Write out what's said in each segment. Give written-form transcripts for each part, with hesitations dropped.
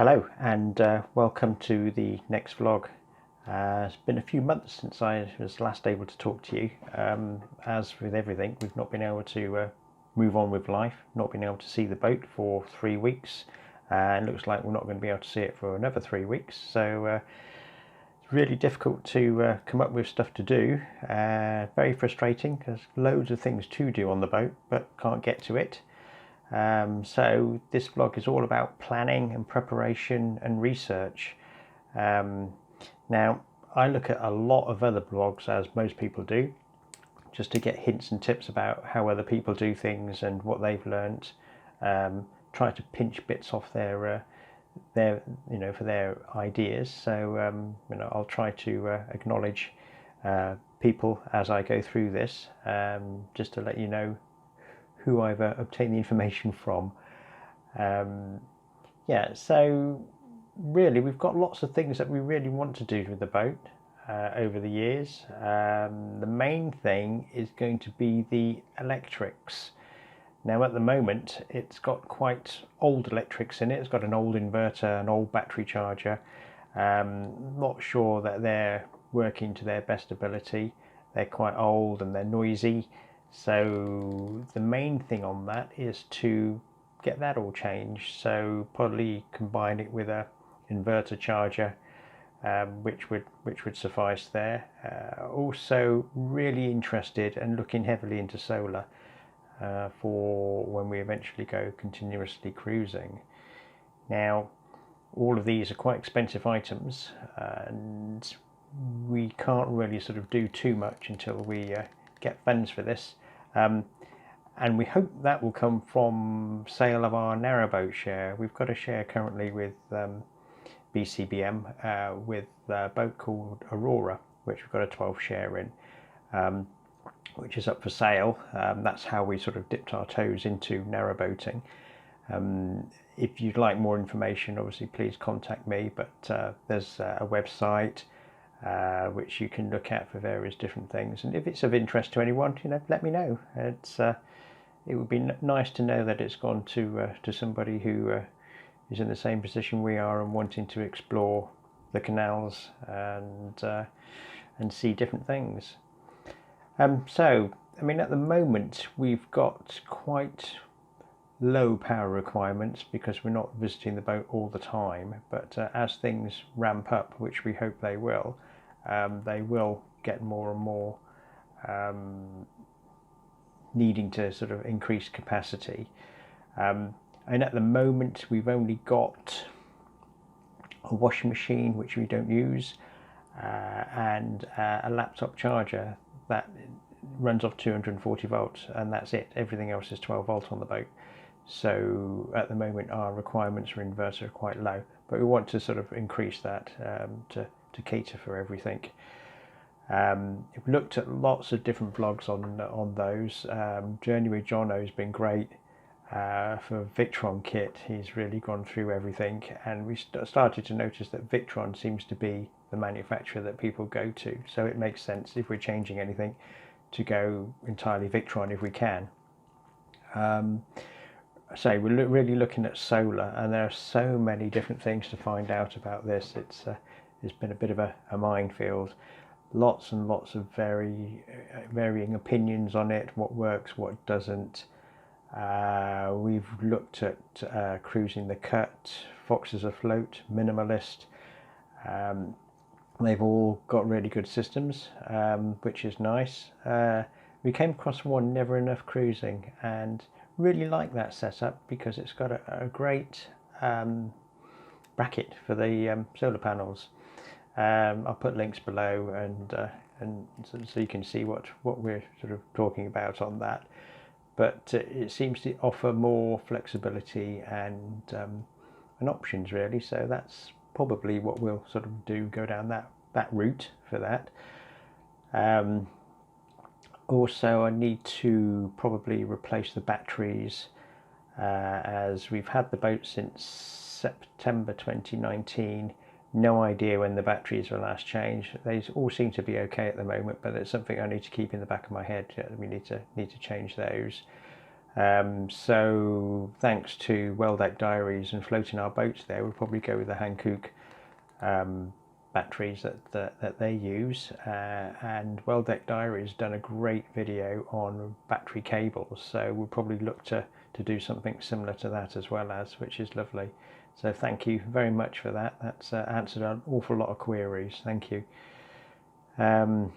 Hello and welcome to the next vlog. It's been a few months since I was last able to talk to you. As with everything, we've not been able to move on with life, not been able to see the boat for 3 weeks, and it looks like we're not going to be able to see it for another 3 weeks. So it's really difficult to come up with stuff to do. Very frustrating because loads of things to do on the boat but can't get to it. So this vlog is all about planning and preparation and research. Now I look at a lot of other blogs, as most people do, just to get hints and tips about how other people do things and what they've learnt. Try to pinch bits off their for their ideas. So I'll try to acknowledge people as I go through this, just to let you know who I've obtained the information from. Yeah, so really we've got lots of things that we really want to do with the boat over the years. The main thing is going to be the electrics. Now at the moment it's got quite old electrics in it. It's got an old inverter, an old battery charger. Not sure that they're working to their best ability. They're quite old and they're noisy. So the main thing on that is to get that all changed. So probably combine it with a inverter charger, which would suffice there. Also really interested and looking heavily into solar for when we eventually go continuously cruising. Now all of these are quite expensive items, and we can't really sort of do too much until we get funds for this, and we hope that will come from sale of our narrowboat share. We've got a share currently with BCBM with a boat called Aurora, which we've got a 12 share in, which is up for sale. That's how we sort of dipped our toes into narrowboating. If you'd like more information, obviously please contact me, but there's a website which you can look at for various different things, and if it's of interest to anyone, let me know. It would be nice to know that it's gone to somebody who is in the same position we are and wanting to explore the canals and see different things. So I mean, at the moment we've got quite low power requirements because we're not visiting the boat all the time, but as things ramp up, which we hope they will get more and more needing to sort of increase capacity. And at the moment we've only got a washing machine, which we don't use, and a laptop charger that runs off 240 volts, and that's it. Everything else is 12 volt on the boat. So at the moment our requirements for inverter are quite low, but we want to sort of increase that to cater for everything. We've looked at lots of different vlogs on those. Journey with Jono has been great. For Victron kit, he's really gone through everything, and we started to notice that Victron seems to be the manufacturer that people go to, so it makes sense if we're changing anything to go entirely Victron if we can. So we're really looking at solar, and there are so many different things to find out about this. It's been a bit of a minefield. Lots and lots of varying opinions on it, what works, what doesn't. We've looked at cruising the Cut, Foxes Afloat, Minimalist. They've all got really good systems, which is nice. We came across one, Never Enough Cruising, and really like that setup because it's got a great bracket for the solar panels. I'll put links below, and so you can see what we're sort of talking about on that. But it seems to offer more flexibility and options really. So that's probably what we'll sort of do, go down that route for that. Also, I need to probably replace the batteries, as we've had the boat since September 2019. No idea when the batteries were last changed. They all seem to be okay at the moment, but it's something I need to keep in the back of my head. We need to change those. So thanks to Welldeck Diaries and floating our boats there, we'll probably go with the Hankook batteries that they use, and Welldeck Diaries done a great video on battery cables, so we'll probably look to do something similar to that as well, which is lovely. So thank you very much for that. That's answered an awful lot of queries. Thank you. With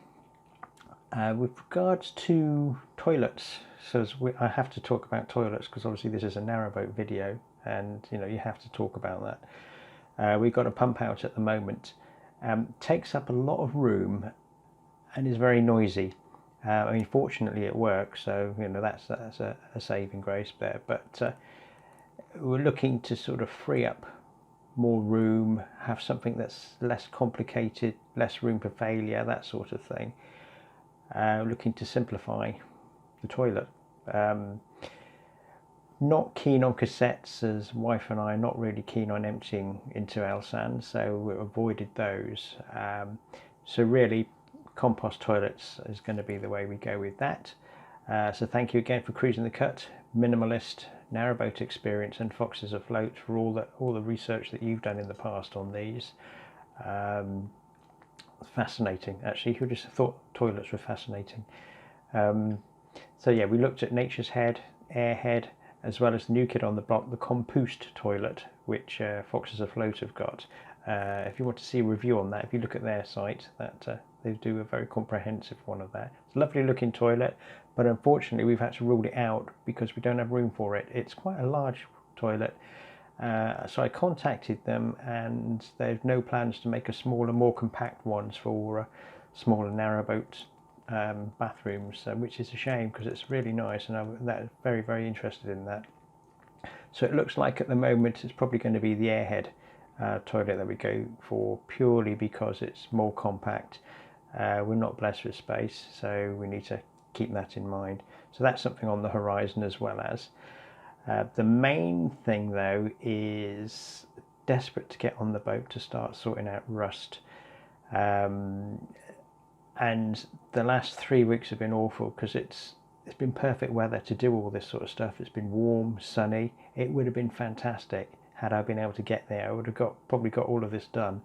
regards to toilets, so I have to talk about toilets because obviously this is a narrowboat video, and you have to talk about that. We've got a pump out at the moment. Takes up a lot of room and is very noisy. I mean, fortunately it works, so that's a saving grace there. But we're looking to sort of free up more room, have something that's less complicated, less room for failure, that sort of thing. Looking to simplify the toilet. Not keen on cassettes, as wife and I are not really keen on emptying into Elsan, so we avoided those. So really, compost toilets is going to be the way we go with that. So thank you again for cruising the cut, minimalist narrowboat experience, and Foxes Afloat for all the research that you've done in the past on these. Fascinating, actually. Who just thought toilets were fascinating? So yeah, we looked at Nature's Head, Airhead, as well as the new kid on the block, the Compost toilet, which Foxes Afloat have got. If you want to see a review on that, if you look at their site, that they do a very comprehensive one of that. It's a lovely looking toilet, but unfortunately we've had to rule it out because we don't have room for it. It's quite a large toilet. So I contacted them, and they have no plans to make a smaller, more compact ones for smaller narrowboat bathrooms, which is a shame because it's really nice, and I'm very, very interested in that. So it looks like at the moment it's probably going to be the Airhead toilet that we go for, purely because it's more compact. We're not blessed with space, so we need to keep that in mind. So that's something on the horizon as well as. The main thing though is desperate to get on the boat to start sorting out rust. And the last 3 weeks have been awful because it's been perfect weather to do all this sort of stuff. It's been warm, sunny. It would have been fantastic had I been able to get there. I would have probably got all of this done.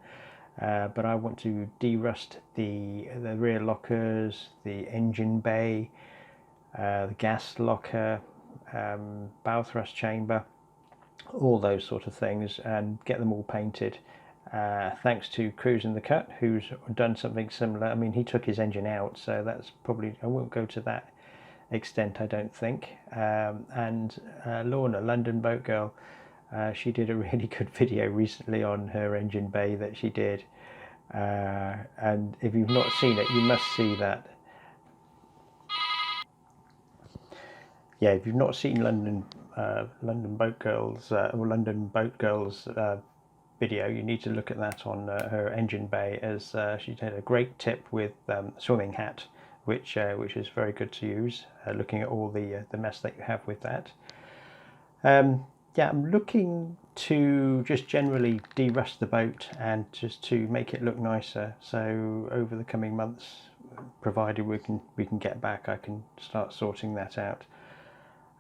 But I want to de-rust the rear lockers, the engine bay, the gas locker, bow thrust chamber, all those sort of things, and get them all painted. Thanks to Cruising the Cut, who's done something similar. I mean, he took his engine out, so that's probably, I won't go to that extent, I don't think. And Lorna, London Boat Girl, she did a really good video recently on her engine bay that she did. And if you've not seen it, you must see that. Yeah, if you've not seen London Boat Girls or London Boat Girls video, you need to look at that on her engine bay, as she did a great tip with swimming hat, which is very good to use. Looking at all the mess that you have with that. Yeah, I'm looking to just generally de-rust the boat and just to make it look nicer. So over the coming months, provided we can get back, I can start sorting that out.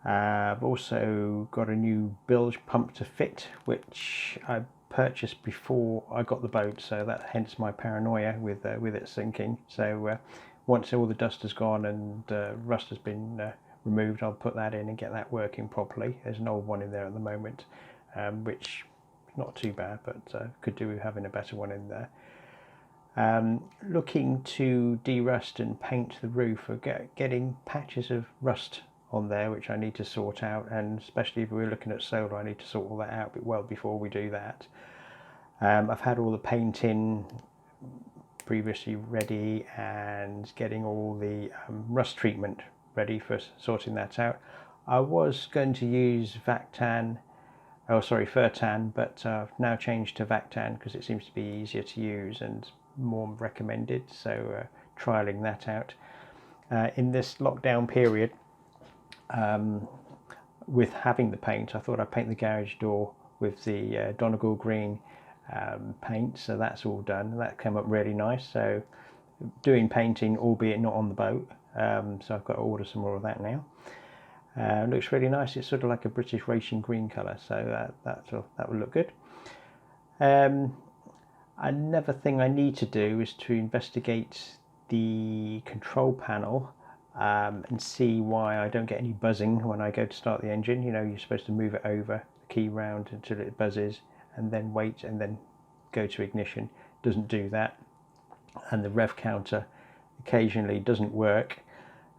I've also got a new bilge pump to fit, which I purchased before I got the boat, so that hence my paranoia with it sinking. So once all the dust has gone and rust has been removed, I'll put that in and get that working properly. There's an old one in there at the moment, which is not too bad, but could do with having a better one in there. Looking to de-rust and paint the roof, or getting patches of rust on there which I need to sort out, and especially if we're looking at solar, I need to sort all that out well before we do that. I've had all the painting previously ready and getting all the rust treatment ready for sorting that out. I was going to use Vactan, Furtan, but I've now changed to Vactan because it seems to be easier to use and more recommended, so trialing that out. In this lockdown period, with having the paint, I thought I'd paint the garage door with the Donegal green paint, so that's all done. That came up really nice, so doing painting, albeit not on the boat, so I've got to order some more of that now. Looks really nice. It's sort of like a British racing green colour, so that will look good. Another thing I need to do is to investigate the control panel and see why I don't get any buzzing when I go to start the engine. You know, you're supposed to move it over, the key round until it buzzes, and then wait and then go to ignition. It doesn't do that, and the rev counter occasionally doesn't work,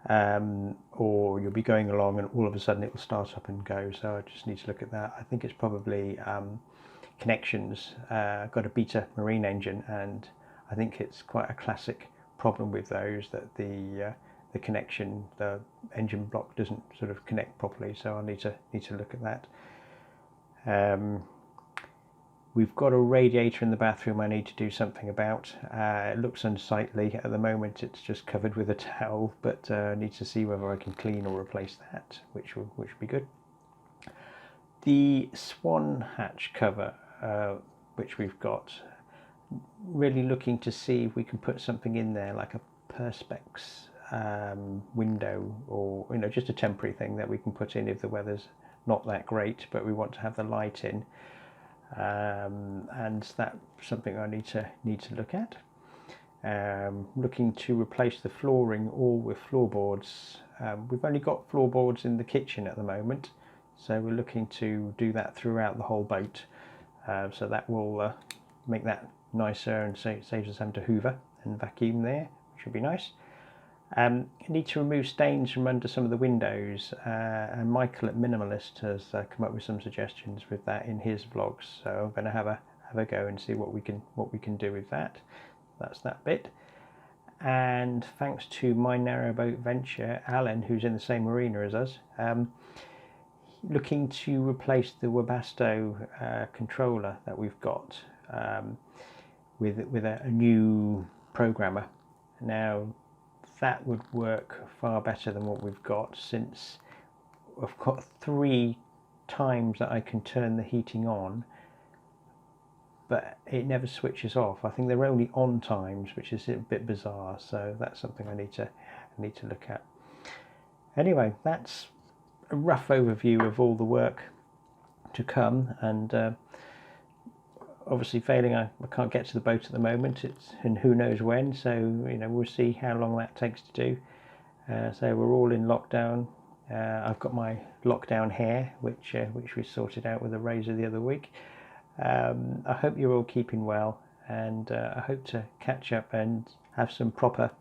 or you'll be going along and all of a sudden it will start up and go. So I just need to look at that. I think it's probably connections. I've got a beta marine engine, and I think it's quite a classic problem with those, that the connection, the engine block doesn't sort of connect properly. So I need to look at that. We've got a radiator in the bathroom I need to do something about. It looks unsightly at the moment. It's just covered with a towel, but I need to see whether I can clean or replace that, which will be good. The swan hatch cover, which we've got, really looking to see if we can put something in there like a perspex window, or just a temporary thing that we can put in if the weather's not that great but we want to have the light in, and that's something I need to look at. Looking to replace the flooring all with floorboards. We've only got floorboards in the kitchen at the moment, so we're looking to do that throughout the whole boat. So that will make that nicer and saves us having to hoover and vacuum there, which would be nice. I need to remove stains from under some of the windows, and Michael at Minimalist has come up with some suggestions with that in his vlogs. So I'm going to have a go and see what we can do with that. That's that bit. And thanks to my narrowboat venture, Alan, who's in the same marina as us, looking to replace the Webasto controller that we've got with a new programmer. Now that would work far better than what we've got, since I've got 3 times that I can turn the heating on, but it never switches off. I think they're only on times, which is a bit bizarre. So that's something I need to look at. Anyway, that's a rough overview of all the work to come, and obviously failing I can't get to the boat at the moment, and who knows when, so we'll see how long that takes to do. So we're all in lockdown. I've got my lockdown hair, which we sorted out with a razor the other week. I hope you're all keeping well, and I hope to catch up and have some proper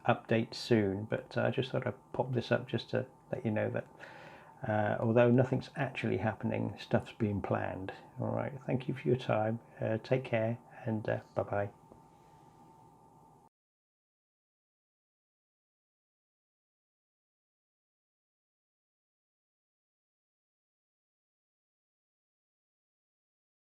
updates soon, but I just thought I'd pop this up just to let you know that although nothing's actually happening, stuff's being planned. All right, thank you for your time. Take care, and bye-bye.